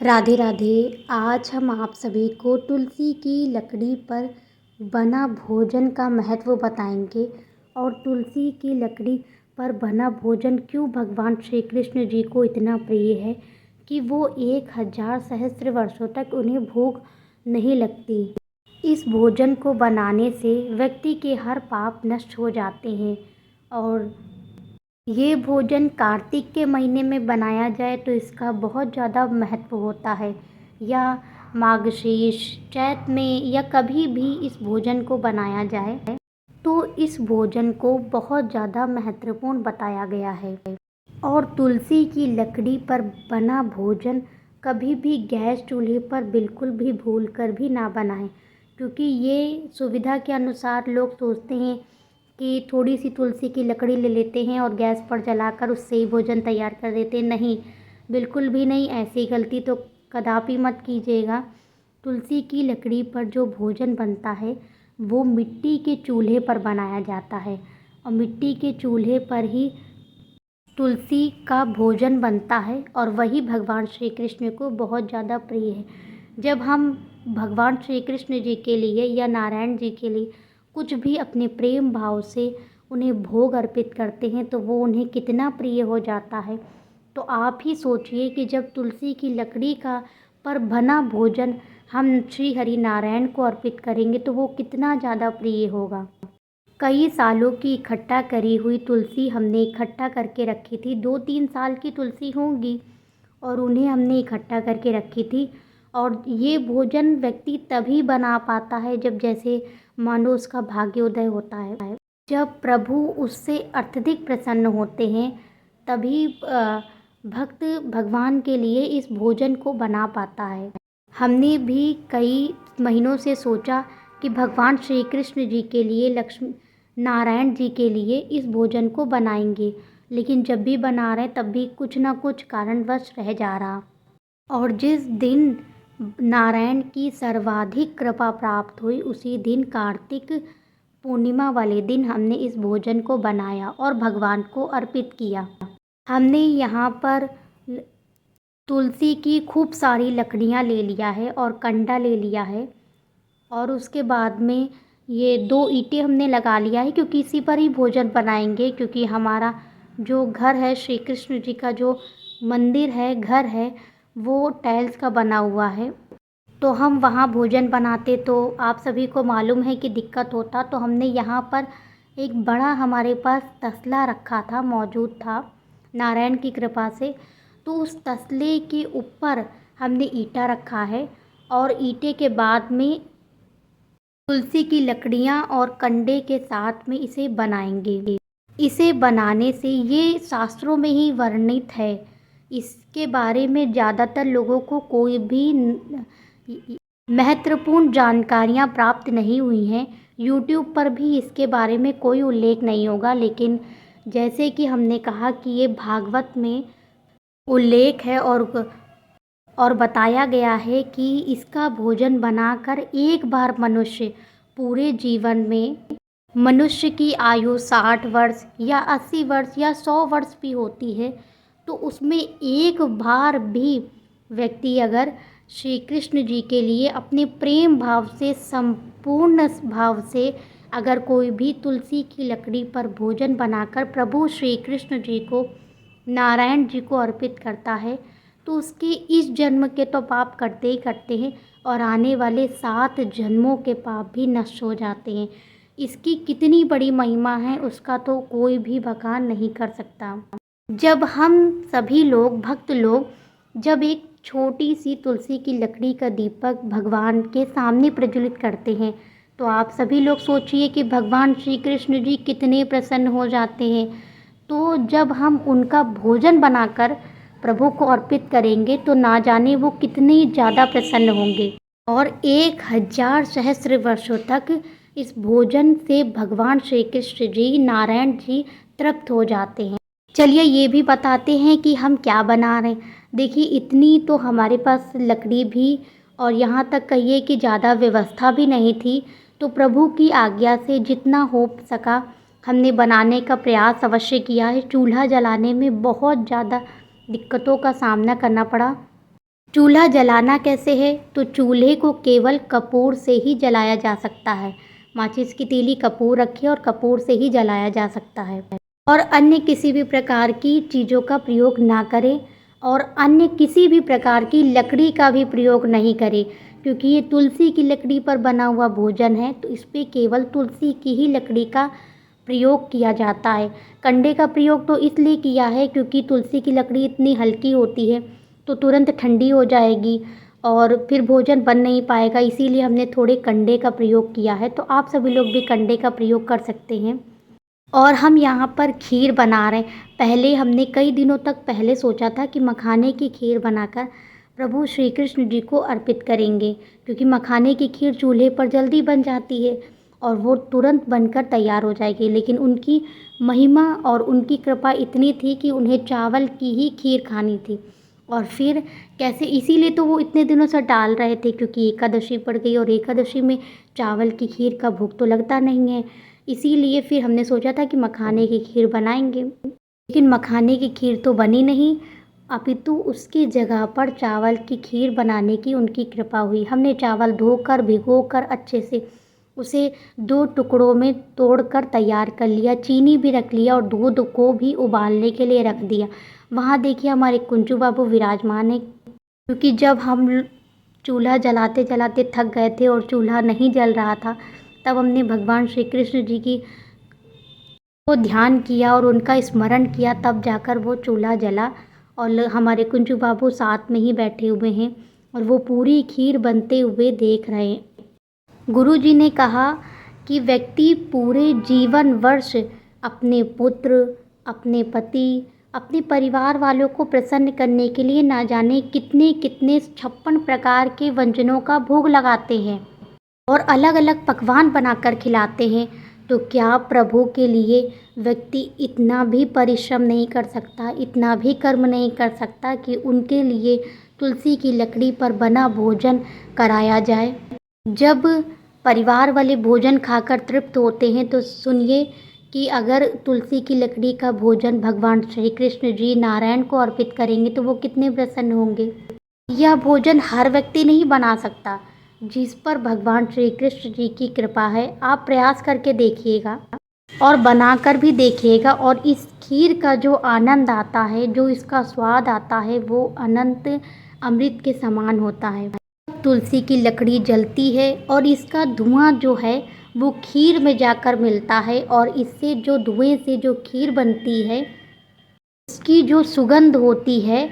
राधे राधे। आज हम आप सभी को तुलसी की लकड़ी पर बना भोजन का महत्व बताएंगे और तुलसी की लकड़ी पर बना भोजन क्यों भगवान श्री कृष्ण जी को इतना प्रिय है कि वो 1000 सहस्त्र वर्षों तक उन्हें भूख नहीं लगती। इस भोजन को बनाने से व्यक्ति के हर पाप नष्ट हो जाते हैं और ये भोजन कार्तिक के महीने में बनाया जाए तो इसका बहुत ज़्यादा महत्व होता है, या मार्गशीर्ष चैत में या कभी भी इस भोजन को बनाया जाए तो इस भोजन को बहुत ज़्यादा महत्वपूर्ण बताया गया है। और तुलसी की लकड़ी पर बना भोजन कभी भी गैस चूल्हे पर बिल्कुल भी भूल कर भी ना बनाएं, क्योंकि ये सुविधा के अनुसार लोग सोचते हैं कि थोड़ी सी तुलसी की लकड़ी ले लेते हैं और गैस पर जलाकर उससे ही भोजन तैयार कर देते हैं। नहीं, बिल्कुल भी नहीं, ऐसी गलती तो कदापि मत कीजिएगा। तुलसी की लकड़ी पर जो भोजन बनता है वो मिट्टी के चूल्हे पर बनाया जाता है और मिट्टी के चूल्हे पर ही तुलसी का भोजन बनता है और वही भगवान श्री कृष्ण को बहुत ज़्यादा प्रिय है। जब हम भगवान श्री कृष्ण जी के लिए या नारायण जी के लिए कुछ भी अपने प्रेम भाव से उन्हें भोग अर्पित करते हैं तो वो उन्हें कितना प्रिय हो जाता है। तो आप ही सोचिए कि जब तुलसी की लकड़ी का पर बना भोजन हम श्री हरि नारायण को अर्पित करेंगे तो वो कितना ज़्यादा प्रिय होगा। कई सालों की इकट्ठा करी हुई तुलसी हमने इकट्ठा करके रखी थी, 2-3 साल की तुलसी होंगी और उन्हें हमने इकट्ठा करके रखी थी। और ये भोजन व्यक्ति तभी बना पाता है जब जैसे मानो उसका भाग्योदय होता है, जब प्रभु उससे अत्यधिक प्रसन्न होते हैं, तभी भक्त भगवान के लिए इस भोजन को बना पाता है। हमने भी कई महीनों से सोचा कि भगवान श्री कृष्ण जी के लिए, लक्ष्मी नारायण जी के लिए इस भोजन को बनाएंगे, लेकिन जब भी बना रहे तब भी कुछ ना कुछ कारणवश रह जा रहा। और जिस दिन नारायण की सर्वाधिक कृपा प्राप्त हुई उसी दिन कार्तिक पूर्णिमा वाले दिन हमने इस भोजन को बनाया और भगवान को अर्पित किया। हमने यहाँ पर तुलसी की खूब सारी लकड़ियाँ ले लिया है और कंडा ले लिया है और उसके बाद में ये 2 ईंटें हमने लगा लिया है, क्योंकि इसी पर ही भोजन बनाएंगे। क्योंकि हमारा जो घर है, श्री कृष्ण जी का जो मंदिर है, घर है, वो टाइल्स का बना हुआ है, तो हम वहाँ भोजन बनाते तो आप सभी को मालूम है कि दिक्कत होता। तो हमने यहाँ पर एक बड़ा हमारे पास तसला रखा था, मौजूद था नारायण की कृपा से, तो उस तसले के ऊपर हमने ईंटा रखा है और ईंटे के बाद में तुलसी की लकड़ियाँ और कंडे के साथ में इसे बनाएंगे। इसे बनाने से, ये शास्त्रों में ही वर्णित है, इसके बारे में ज़्यादातर लोगों को कोई भी महत्वपूर्ण जानकारियाँ प्राप्त नहीं हुई हैं। यूट्यूब पर भी इसके बारे में कोई उल्लेख नहीं होगा, लेकिन जैसे कि हमने कहा कि ये भागवत में उल्लेख है और बताया गया है कि इसका भोजन बनाकर एक बार मनुष्य पूरे जीवन में, मनुष्य की आयु 60 वर्ष या 80 वर्ष या 100 वर्ष भी होती है, तो उसमें एक बार भी व्यक्ति अगर श्री कृष्ण जी के लिए अपने प्रेम भाव से, संपूर्ण भाव से अगर कोई भी तुलसी की लकड़ी पर भोजन बनाकर प्रभु श्री कृष्ण जी को, नारायण जी को अर्पित करता है तो उसके इस जन्म के तो पाप करते ही करते हैं और आने वाले 7 जन्मों के पाप भी नष्ट हो जाते हैं। इसकी कितनी बड़ी महिमा है उसका तो कोई भी बखान नहीं कर सकता। जब हम सभी लोग, भक्त लोग, जब एक छोटी सी तुलसी की लकड़ी का दीपक भगवान के सामने प्रज्वलित करते हैं तो आप सभी लोग सोचिए कि भगवान श्री कृष्ण जी कितने प्रसन्न हो जाते हैं। तो जब हम उनका भोजन बनाकर प्रभु को अर्पित करेंगे तो ना जाने वो कितने ज़्यादा प्रसन्न होंगे और 1000 सहस्त्र वर्षों तक इस भोजन से भगवान श्री कृष्ण जी, नारायण जी तृप्त हो जाते हैं। चलिए ये भी बताते हैं कि हम क्या बना रहे हैं। देखिए, इतनी तो हमारे पास लकड़ी भी और यहाँ तक कहिए कि ज़्यादा व्यवस्था भी नहीं थी, तो प्रभु की आज्ञा से जितना हो सका हमने बनाने का प्रयास अवश्य किया है। चूल्हा जलाने में बहुत ज़्यादा दिक्कतों का सामना करना पड़ा, चूल्हा जलाना कैसे है? तो चूल्हे को केवल कपूर से ही जलाया जा सकता है। माचिस की तीली कपूर रखें और कपूर से ही जलाया जा सकता है। और अन्य किसी भी प्रकार की चीज़ों का प्रयोग ना करें और अन्य किसी भी प्रकार की लकड़ी का भी प्रयोग नहीं करें, क्योंकि ये तुलसी की लकड़ी पर बना हुआ भोजन है, तो इस पे केवल तुलसी की ही लकड़ी का प्रयोग किया जाता है। कंडे का प्रयोग तो इसलिए किया है क्योंकि तुलसी की लकड़ी इतनी हल्की होती है तो तुरंत ठंडी हो जाएगी और फिर भोजन बन नहीं पाएगा, इसीलिए हमने थोड़े कंडे का प्रयोग किया है। तो आप सभी लोग भी कंडे का प्रयोग कर सकते हैं। और हम यहाँ पर खीर बना रहे हैं। पहले हमने कई दिनों तक पहले सोचा था कि मखाने की खीर बनाकर प्रभु श्री कृष्ण जी को अर्पित करेंगे, क्योंकि मखाने की खीर चूल्हे पर जल्दी बन जाती है और वो तुरंत बनकर तैयार हो जाएगी। लेकिन उनकी महिमा और उनकी कृपा इतनी थी कि उन्हें चावल की ही खीर खानी थी। और फिर कैसे, इसीलिए तो वो इतने दिनों से टाल रहे थे, क्योंकि एकादशी पड़ गई और एकादशी में चावल की खीर का भोग तो लगता नहीं है। इसीलिए फिर हमने सोचा था कि मखाने की खीर बनाएंगे, लेकिन मखाने की खीर तो बनी नहीं, अपितु उसकी जगह पर चावल की खीर बनाने की उनकी कृपा हुई। हमने चावल धोकर भिगोकर अच्छे से उसे 2 टुकड़ों में तोड़कर तैयार कर लिया, चीनी भी रख लिया और दूध को भी उबालने के लिए रख दिया। वहाँ देखिए हमारे कुंजू बाबू विराजमान है, क्योंकि जब हम चूल्हा जलाते जलाते थक गए थे और चूल्हा नहीं जल रहा था, तब हमने भगवान श्री कृष्ण जी की को ध्यान किया और उनका स्मरण किया, तब जाकर वो चूल्हा जला। और हमारे कुंजू बाबू साथ में ही बैठे हुए हैं और वो पूरी खीर बनते हुए देख रहे हैं। गुरु जी ने कहा कि व्यक्ति पूरे जीवन वर्ष अपने पुत्र, अपने पति, अपने परिवार वालों को प्रसन्न करने के लिए ना जाने कितने कितने 56 प्रकार के व्यंजनों का भोग लगाते हैं और अलग अलग पकवान बनाकर खिलाते हैं। तो क्या प्रभु के लिए व्यक्ति इतना भी परिश्रम नहीं कर सकता, इतना भी कर्म नहीं कर सकता कि उनके लिए तुलसी की लकड़ी पर बना भोजन कराया जाए? जब परिवार वाले भोजन खाकर तृप्त होते हैं तो सुनिए कि अगर तुलसी की लकड़ी का भोजन भगवान श्री कृष्ण जी नारायण को अर्पित करेंगे तो वो कितने प्रसन्न होंगे। यह भोजन हर व्यक्ति नहीं बना सकता, जिस पर भगवान श्री कृष्ण जी की कृपा है। आप प्रयास करके देखिएगा और बनाकर भी देखिएगा, और इस खीर का जो आनंद आता है, जो इसका स्वाद आता है, वो अनंत अमृत के समान होता है। तुलसी की लकड़ी जलती है और इसका धुआं जो है वो खीर में जाकर मिलता है, और इससे जो धुएं से जो खीर बनती है उसकी जो सुगंध होती है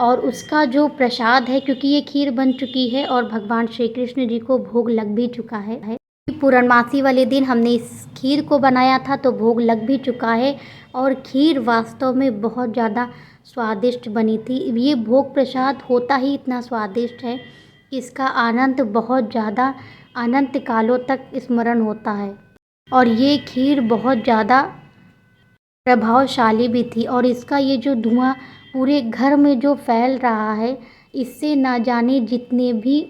और उसका जो प्रसाद है, क्योंकि ये खीर बन चुकी है और भगवान श्री कृष्ण जी को भोग लग भी चुका है। पूर्णमासी वाले दिन हमने इस खीर को बनाया था तो भोग लग भी चुका है, और खीर वास्तव में बहुत ज़्यादा स्वादिष्ट बनी थी। ये भोग प्रसाद होता ही इतना स्वादिष्ट है कि इसका आनंद बहुत ज़्यादा अनंत कालों तक स्मरण होता है। और ये खीर बहुत ज़्यादा प्रभावशाली भी थी, और इसका ये जो धुआं पूरे घर में जो फैल रहा है, इससे ना जाने जितने भी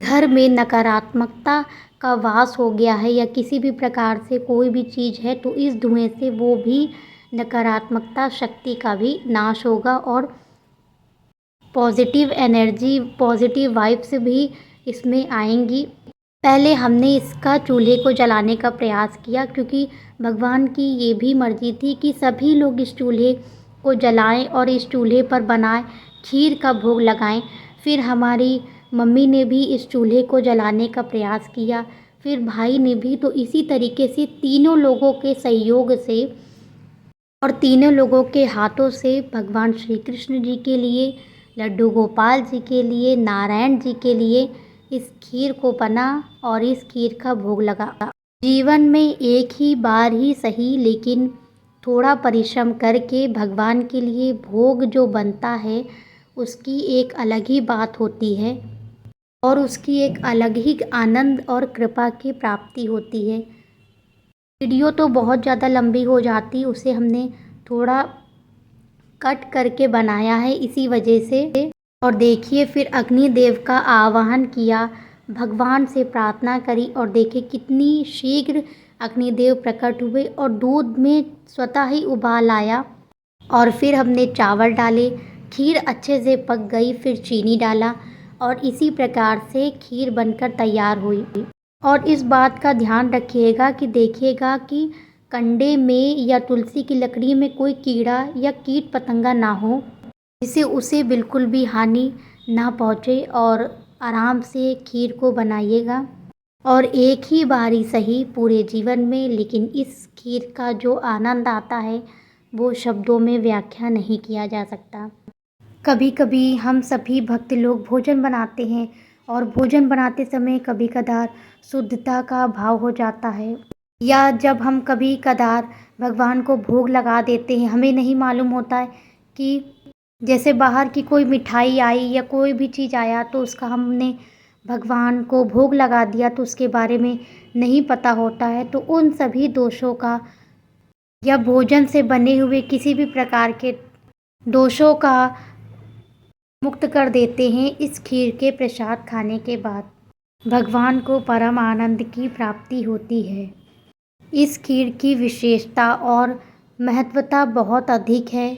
घर में नकारात्मकता का वास हो गया है या किसी भी प्रकार से कोई भी चीज़ है, तो इस धुएं से वो भी नकारात्मकता शक्ति का भी नाश होगा और पॉजिटिव एनर्जी, पॉजिटिव वाइब्स भी इसमें आएंगी। पहले हमने इसका चूल्हे को जलाने का प्रयास किया, क्योंकि भगवान की ये भी मर्ज़ी थी कि सभी लोग इस चूल्हे को जलाएं और इस चूल्हे पर बनाए खीर का भोग लगाएं। फिर हमारी मम्मी ने भी इस चूल्हे को जलाने का प्रयास किया, फिर भाई ने भी। तो इसी तरीके से तीनों लोगों के सहयोग से और तीनों लोगों के हाथों से भगवान श्री कृष्ण जी के लिए, लड्डू गोपाल जी के लिए, नारायण जी के लिए इस खीर को बना और इस खीर का भोग लगा। जीवन में एक ही बार ही सही, लेकिन थोड़ा परिश्रम करके भगवान के लिए भोग जो बनता है उसकी एक अलग ही बात होती है और उसकी एक अलग ही आनंद और कृपा की प्राप्ति होती है। वीडियो तो बहुत ज़्यादा लंबी हो जाती, उसे हमने थोड़ा कट करके बनाया है इसी वजह से। और देखिए फिर अग्निदेव का आवाहन किया, भगवान से प्रार्थना करी और देखिए कितनी शीघ्र अग्निदेव प्रकट हुए और दूध में स्वतः ही उबाल आया। और फिर हमने चावल डाले, खीर अच्छे से पक गई, फिर चीनी डाला और इसी प्रकार से खीर बनकर तैयार हुई। और इस बात का ध्यान रखिएगा कि देखिएगा कि कंडे में या तुलसी की लकड़ी में कोई कीड़ा या कीट पतंगा ना हो, जिससे उसे बिल्कुल भी हानि ना पहुँचे। और आराम से खीर को बनाइएगा, और एक ही बारी सही पूरे जीवन में, लेकिन इस खीर का जो आनंद आता है वो शब्दों में व्याख्या नहीं किया जा सकता। कभी कभी हम सभी भक्त लोग भोजन बनाते हैं, और भोजन बनाते समय कभी कदार शुद्धता का अभाव हो जाता है, या जब हम कभी कदार भगवान को भोग लगा देते हैं, हमें नहीं मालूम होता है कि जैसे बाहर की कोई मिठाई आई या कोई भी चीज़ आया तो उसका हमने भगवान को भोग लगा दिया, तो उसके बारे में नहीं पता होता है। तो उन सभी दोषों का या भोजन से बने हुए किसी भी प्रकार के दोषों का मुक्त कर देते हैं इस खीर के प्रसाद खाने के बाद। भगवान को परम आनंद की प्राप्ति होती है। इस खीर की विशेषता और महत्वता बहुत अधिक है।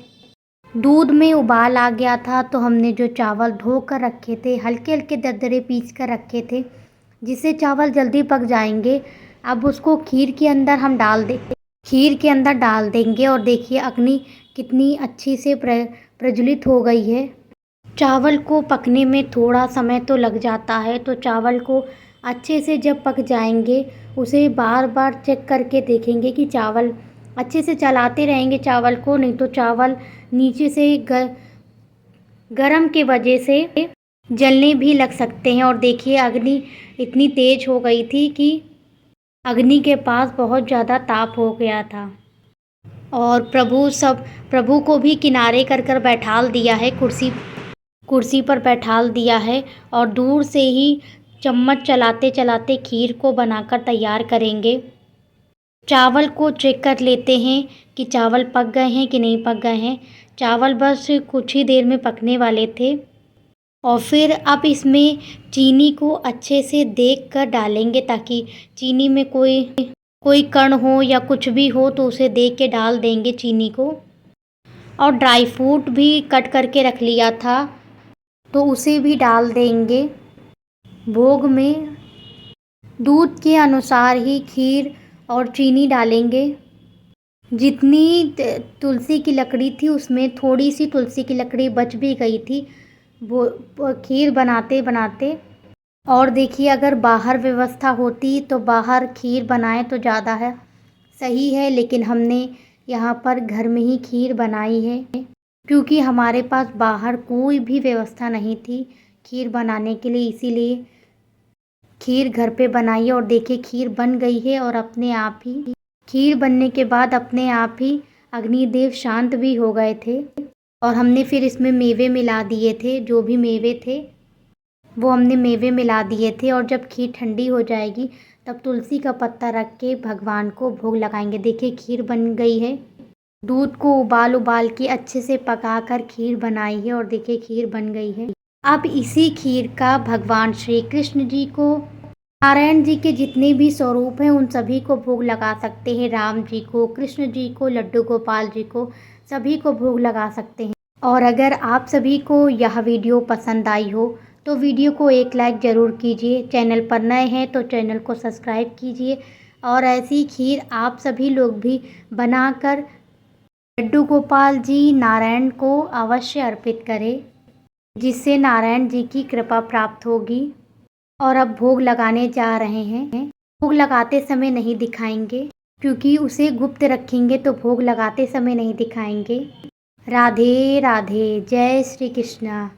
दूध में उबाल आ गया था तो हमने जो चावल धो कर रखे थे, हल्के हल्के दरदरे पीस कर रखे थे, जिससे चावल जल्दी पक जाएंगे, अब उसको खीर के अंदर हम खीर के अंदर डाल देंगे। और देखिए अग्नि कितनी अच्छी से प्रज्वलित हो गई है। चावल को पकने में थोड़ा समय तो लग जाता है, तो चावल को अच्छे से जब पक जाएंगे उसे बार बार चेक करके देखेंगे कि चावल अच्छे से चलाते रहेंगे चावल को, नहीं तो चावल नीचे से गरम के वजह से जलने भी लग सकते हैं। और देखिए अग्नि इतनी तेज हो गई थी कि अग्नि के पास बहुत ज़्यादा ताप हो गया था। और प्रभु को भी किनारे कर बैठाल दिया है, कुर्सी पर बैठाल दिया है, और दूर से ही चम्मच चलाते चलाते खीर को बनाकर तैयार करेंगे। चावल को चेक कर लेते हैं कि चावल पक गए हैं कि नहीं पक गए हैं। चावल बस कुछ ही देर में पकने वाले थे। और फिर अब इसमें चीनी को अच्छे से देख कर डालेंगे, ताकि चीनी में कोई कण हो या कुछ भी हो तो उसे देख के डाल देंगे चीनी को। और ड्राई फ्रूट भी कट करके रख लिया था तो उसे भी डाल देंगे भोग में। दूध के अनुसार ही खीर और चीनी डालेंगे। जितनी तुलसी की लकड़ी थी उसमें थोड़ी सी तुलसी की लकड़ी बच भी गई थी वो खीर बनाते बनाते। और देखिए अगर बाहर व्यवस्था होती तो बाहर खीर बनाए तो ज़्यादा है सही है, लेकिन हमने यहाँ पर घर में ही खीर बनाई है, क्योंकि हमारे पास बाहर कोई भी व्यवस्था नहीं थी खीर बनाने के लिए, इसीलिए खीर घर पे बनाई। और देखिए खीर बन गई है, और अपने आप ही खीर बनने के बाद अपने आप ही अग्निदेव शांत भी हो गए थे। और हमने फिर इसमें मेवे मिला दिए थे, जो भी मेवे थे वो हमने मेवे मिला दिए थे। और जब खीर ठंडी हो जाएगी तब तुलसी का पत्ता रख के भगवान को भोग लगाएंगे। देखिए खीर बन गई है। दूध को उबाल के अच्छे से पका कर खीर बनाई है, और देखिए खीर बन गई है। अब इसी खीर का भगवान श्री कृष्ण जी को, नारायण जी के जितने भी स्वरूप हैं उन सभी को भोग लगा सकते हैं। राम जी को, कृष्ण जी को, लड्डू गोपाल जी को, सभी को भोग लगा सकते हैं। और अगर आप सभी को यह वीडियो पसंद आई हो तो वीडियो को एक लाइक ज़रूर कीजिए। चैनल पर नए हैं तो चैनल को सब्सक्राइब कीजिए, और ऐसी खीर आप सभी लोग भी बनाकर लड्डू गोपाल जी नारायण को अवश्य अर्पित करें, जिससे नारायण जी की कृपा प्राप्त होगी। और अब भोग लगाने जा रहे हैं। भोग लगाते समय नहीं दिखाएंगे, क्योंकि उसे गुप्त रखेंगे तो भोग लगाते समय नहीं दिखाएंगे। राधे राधे, जय श्री कृष्णा।